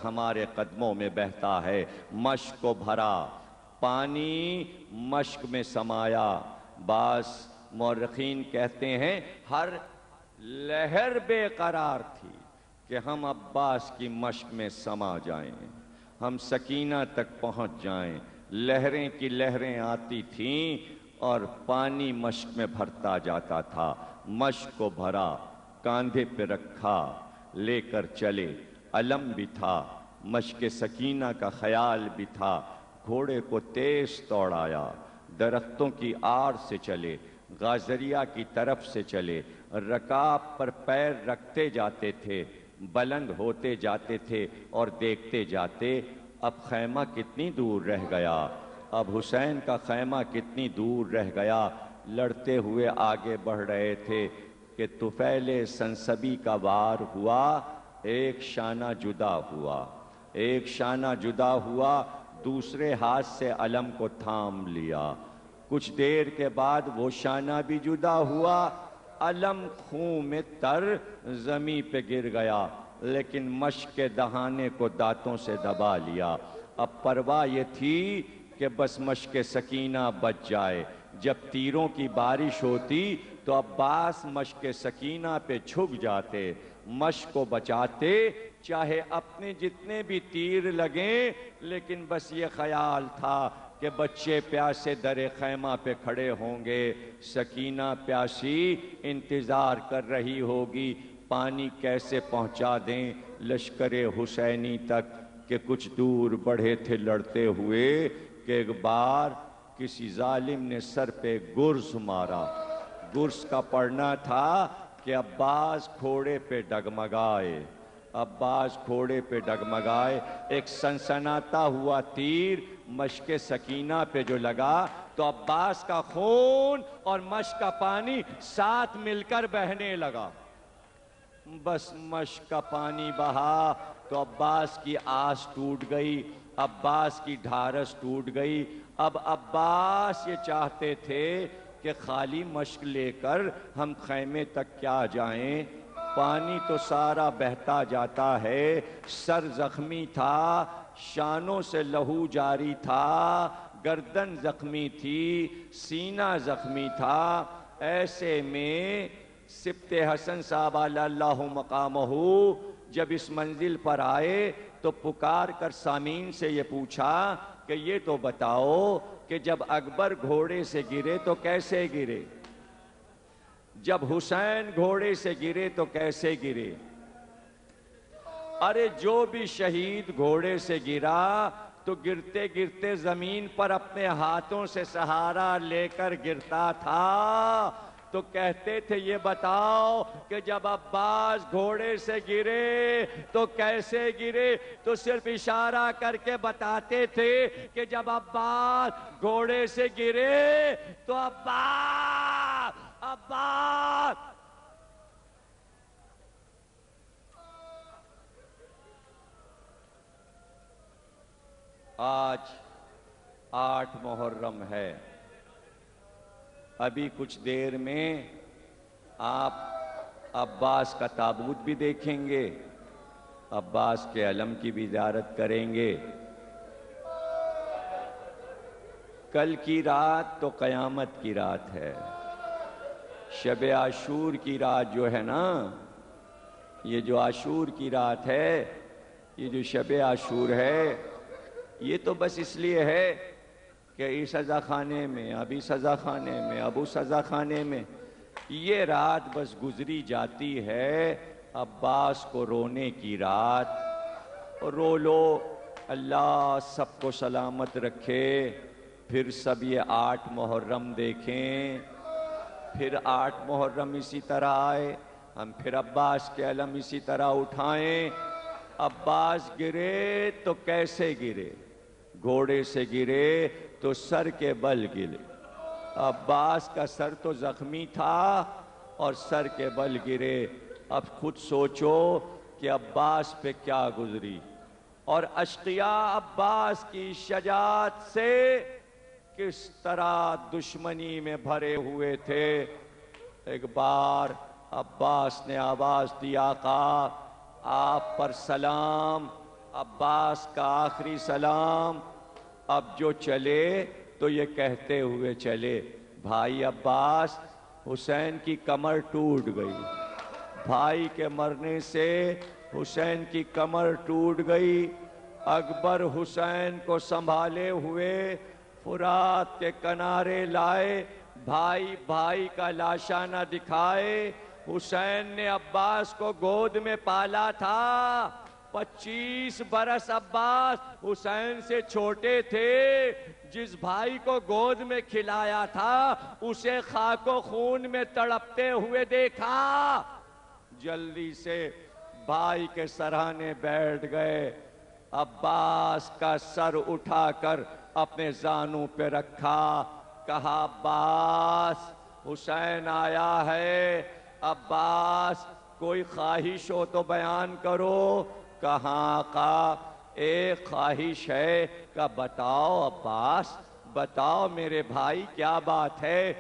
ہمارے قدموں میں بہتا ہے، مشک کو بھرا پانی مشک میں سمایا۔ بعض مورخین کہتے ہیں ہر لہر بے قرار تھی کہ ہم عباس کی مشک میں سما جائیں، ہم سکینہ تک پہنچ جائیں۔ لہریں کی لہریں آتی تھیں اور پانی مشک میں بھرتا جاتا تھا۔ مشک کو بھرا، کاندھے پہ رکھا، لے کر چلے۔ علم بھی تھا، مشک سکینہ کا خیال بھی تھا۔ گھوڑے کو تیز دوڑایا، درختوں کی آڑ سے چلے، غازریہ کی طرف سے چلے۔ رکاب پر پیر رکھتے جاتے تھے، بلند ہوتے جاتے تھے اور دیکھتے جاتے اب خیمہ کتنی دور رہ گیا، اب حسین کا خیمہ کتنی دور رہ گیا۔ لڑتے ہوئے آگے بڑھ رہے تھے کہ طفیل سنسبی کا وار ہوا، ایک شانہ جدا ہوا، ایک شانہ جدا ہوا، دوسرے ہاتھ سے علم کو تھام لیا۔ کچھ دیر کے بعد وہ شانہ بھی جدا ہوا، علم خون میں تر زمین پہ گر گیا، لیکن مشک کے دہانے کو دانتوں سے دبا لیا۔ اب پرواہ یہ تھی کہ بس مشک سکینہ بچ جائے۔ جب تیروں کی بارش ہوتی تو عباس مشک سکینہ پہ چھک جاتے، مشک کو بچاتے، چاہے اپنے جتنے بھی تیر لگیں، لیکن بس یہ خیال تھا کہ بچے پیاسے در خیمہ پہ کھڑے ہوں گے، سکینہ پیاسی انتظار کر رہی ہوگی، پانی کیسے پہنچا دیں لشکر حسینی تک۔ کہ کچھ دور بڑھے تھے لڑتے ہوئے کہ ایک بار کسی ظالم نے سر پہ گرز مارا۔ گرز کا پڑنا تھا کہ عباس گھوڑے پہ ڈگمگائے، عباس گھوڑے پہ ڈگمگائے۔ ایک سنسناتا ہوا تیر مشک سکینہ پہ جو لگا تو عباس کا خون اور مشک کا پانی ساتھ مل کر بہنے لگا۔ بس مشک کا پانی بہا تو عباس کی آس ٹوٹ گئی، عباس کی ڈھارس ٹوٹ گئی۔ اب عباس یہ چاہتے تھے کہ خالی مشک لے کر ہم خیمے تک کیا جائیں، پانی تو سارا بہتا جاتا ہے۔ سر زخمی تھا، شانوں سے لہو جاری تھا، گردن زخمی تھی، سینہ زخمی تھا۔ ایسے میں سبط حسن صاحب علی اللہ مقامہ جب اس منزل پر آئے تو پکار کر سامعین سے یہ پوچھا کہ یہ تو بتاؤ کہ جب اکبر گھوڑے سے گرے تو کیسے گرے، جب حسین گھوڑے سے گرے تو کیسے گرے؟ ارے جو بھی شہید گھوڑے سے گرا تو گرتے گرتے زمین پر اپنے ہاتھوں سے سہارا لے کر گرتا تھا۔ تو کہتے تھے یہ بتاؤ کہ جب عباس گھوڑے سے گرے تو کیسے گرے؟ تو صرف اشارہ کر کے بتاتے تھے کہ جب عباس گھوڑے سے گرے تو عباس آج 8 محرم ہے، ابھی کچھ دیر میں آپ عباس کا تابوت بھی دیکھیں گے، عباس کے علم کی بھی زیارت کریں گے۔ کل کی رات تو قیامت کی رات ہے، شب عاشور کی رات جو ہے نا، یہ جو عاشور کی رات ہے، یہ جو شب عاشور ہے، یہ تو بس اس لیے ہے کہ اس سزا خانے میں، ابھی سزا خانے میں، ابو سزا خانے میں، یہ رات بس گزری جاتی ہے عباس کو رونے کی رات۔ رو لو، اللہ سب کو سلامت رکھے، پھر سب یہ 8 محرم دیکھیں، پھر 8 محرم اسی طرح آئے، ہم پھر عباس کے علم اسی طرح اٹھائیں۔ عباس گرے تو کیسے گرے؟ گھوڑے سے گرے تو سر کے بل گرے۔ عباس کا سر تو زخمی تھا اور سر کے بل گرے۔ اب خود سوچو کہ عباس پہ کیا گزری، اور اشقیاء عباس کی شجاعت سے کس طرح دشمنی میں بھرے ہوئے تھے۔ ایک بار عباس نے آواز دی، آقا آپ پر سلام، عباس کا آخری سلام. اب جو چلے تو یہ کہتے ہوئے چلے، بھائی عباس، حسین کی کمر ٹوٹ گئی. بھائی کے مرنے سے حسین کی کمر ٹوٹ گئی. اکبر حسین کو سنبھالے ہوئے فرات کے کنارے لائے. بھائی بھائی کا لاشا نہ دکھائے. حسین نے عباس کو گود میں پالا تھا. 25 برس عباس حسین سے چھوٹے تھے. جس بھائی کو گود میں کھلایا تھا اسے خاک و خون میں تڑپتے ہوئے دیکھا. جلدی سے بھائی کے سرہانے بیٹھ گئے. عباس کا سر اٹھا کر اپنے زانوں پہ رکھا. کہا عباس، حسین آیا ہے. عباس، کوئی خواہش ہو تو بیان کرو. کہاں آقا، ایک خواہش ہے. کہا بتاؤ عباس، بتاؤ میرے بھائی، کیا بات ہے؟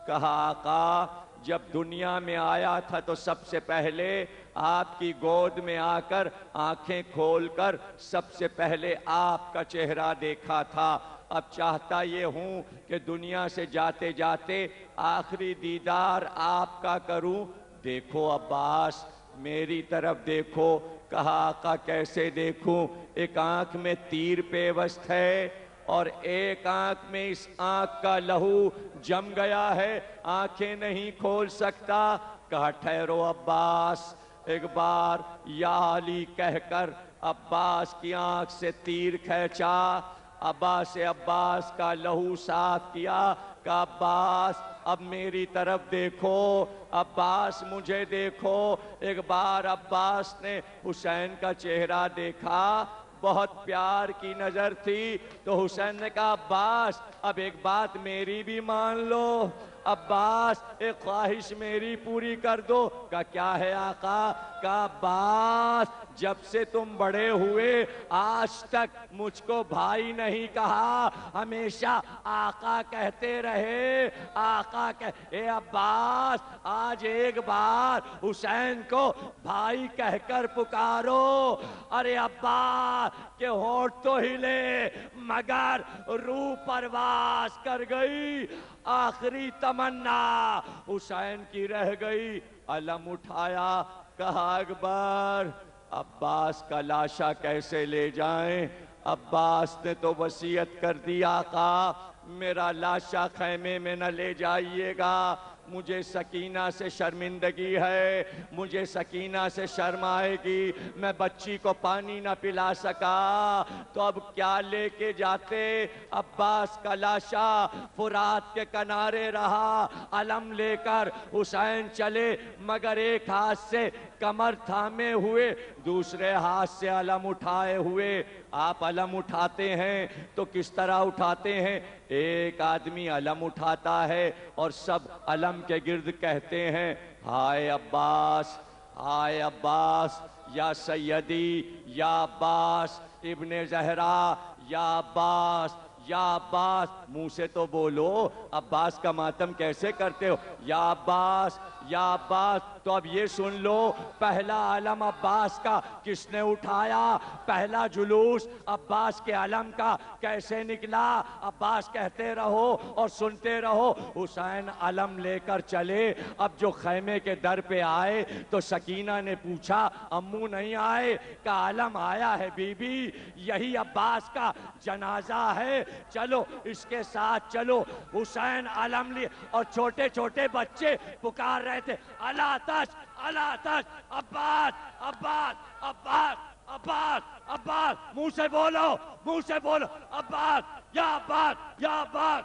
کہا آقا، جب دنیا میں آیا تھا تو سب سے پہلے آپ کی گود میں آ کر آنکھیں کھول کر سب سے پہلے آپ کا چہرہ دیکھا تھا. اب چاہتا یہ ہوں کہ دنیا سے جاتے جاتے آخری دیدار آپ کا کروں. دیکھو عباس، میری طرف دیکھو. کہا آقا کیسے دیکھوں؟ ایک آنکھ میں تیر پیوست ہے اور ایک آنکھ میں اس آنکھ کا لہو جم گیا ہے، آنکھیں نہیں کھول سکتا. کہا ٹھہرو عباس. ایک بار یا علی کہہ کر عباس کی آنکھ سے تیر کھینچا. عباس کا لہو صاف کیا. کہا عباس، اب میری طرف دیکھو. عباس مجھے دیکھو. ایک بار عباس نے حسین کا چہرہ دیکھا، بہت پیار کی نظر تھی. تو حسین نے کہا عباس، اب ایک بات میری بھی مان لو. عباس، ایک خواہش میری پوری کر دو. کہا کیا ہے آقا؟ کہا عباس، جب سے تم بڑے ہوئے آج تک مجھ کو بھائی نہیں کہا، ہمیشہ آقا کہتے رہے. آقا اے عباس، آج ایک بار حسین کو بھائی کہہ کر پکارو. ارے عباس کے ہونٹ تو ہلے مگر روح پرواز کر گئی. آخری تمنا حسین کی رہ گئی. علم اٹھایا. کہا اکبر، عباس کا لاشا کیسے لے جائیں؟ عباس نے تو وصیت کر دی آقا، میرا لاشا خیمے میں نہ لے جائیے گا. مجھے سکینہ سے شرمندگی ہے، مجھے سکینہ سے شرم آئے گی. میں بچی کو پانی نہ پلا سکا تو اب کیا لے کے جاتے؟ عباس کا لاشا فرات کے کنارے رہا. علم لے کر حسین چلے مگر ایک ہاتھ سے کمر تھامے ہوئے، دوسرے ہاتھ سے علم اٹھائے ہوئے. آپ علم اٹھاتے ہیں تو کس طرح اٹھاتے ہیں؟ ایک آدمی علم اٹھاتا ہے اور سب علم کے گرد کہتے ہیں ہائے عباس، ہائے عباس، یا سیدی، یا عباس ابن زہرا، یا عباس، یا عباس. منہ سے تو بولو، عباس کا ماتم کیسے کرتے ہو؟ یا عباس، یا عباس. تو اب یہ سن لو، پہلا علم عباس کا کس نے اٹھایا؟ پہلا جلوس عباس کے علم کا کیسے نکلا؟ عباس کہتے رہو اور سنتے رہو. حسین علم لے کر چلے. اب جو خیمے کے در پہ آئے تو سکینہ نے پوچھا امو نہیں آئے؟ کہ علم آیا ہے بی بی، یہی عباس کا جنازہ ہے، چلو اس کے ساتھ چلو. حسین علم لیے اور چھوٹے چھوٹے بچے پکار رہے تھے اللہ تش، اللہ تش، عباس، عباس، عباس، عباس، عباس. منہ سے بولو، منہ سے بولو، عباس، یا عباس، یا عباس.